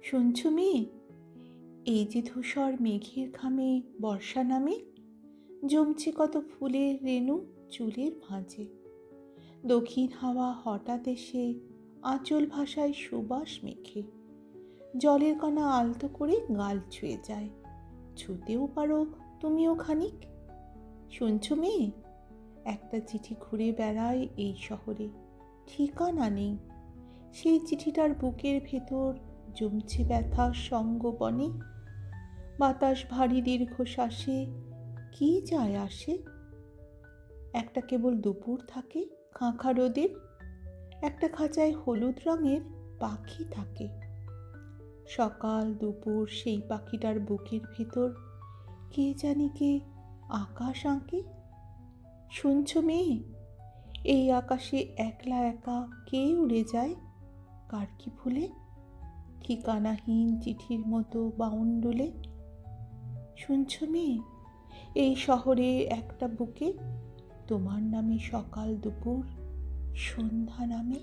শুনছ মেয়ে, এই যে ধূসর মেঘের খামে বর্ষা নামে, জমছে কত ফুলের রেণু চুলের ভাঁজে। দক্ষিণ হাওয়া হঠাৎ এসে আঁচল ভাষায় সুবাস মেখে, জলের কণা আলতো করে গাল ছুঁয়ে যায়। ছুঁতেও পারো তুমিও খানিক। শুনছ মেয়ে, একটা চিঠি ঘুরে বেড়ায় এই শহরে, ঠিকানা নেই। সেই চিঠিটার বুকের ভেতর জমছে ব্যথা সঙ্গবনে। বাতাস ভারী দীর্ঘশ্বাসে কি যায় আসে। একটা কেবল দুপুর থাকে খাঁখা রোদের, একটা খাঁচায় হলুদ রঙের পাখি থাকে। সকাল দুপুর সেই পাখিটার বুকের ভেতর কে জানি কে আকাশ আঁকে। শুনছ মেয়ে, এই আকাশে একলা একা কে উড়ে যায়, কার কি ভুলে, ঠিকানাহীন চিঠির মতো বাউন্ডুলে। শুনছ মেয়ে, এই শহরে একটা বুকে তোমার নামে সকাল দুপুর সন্ধ্যা নামে।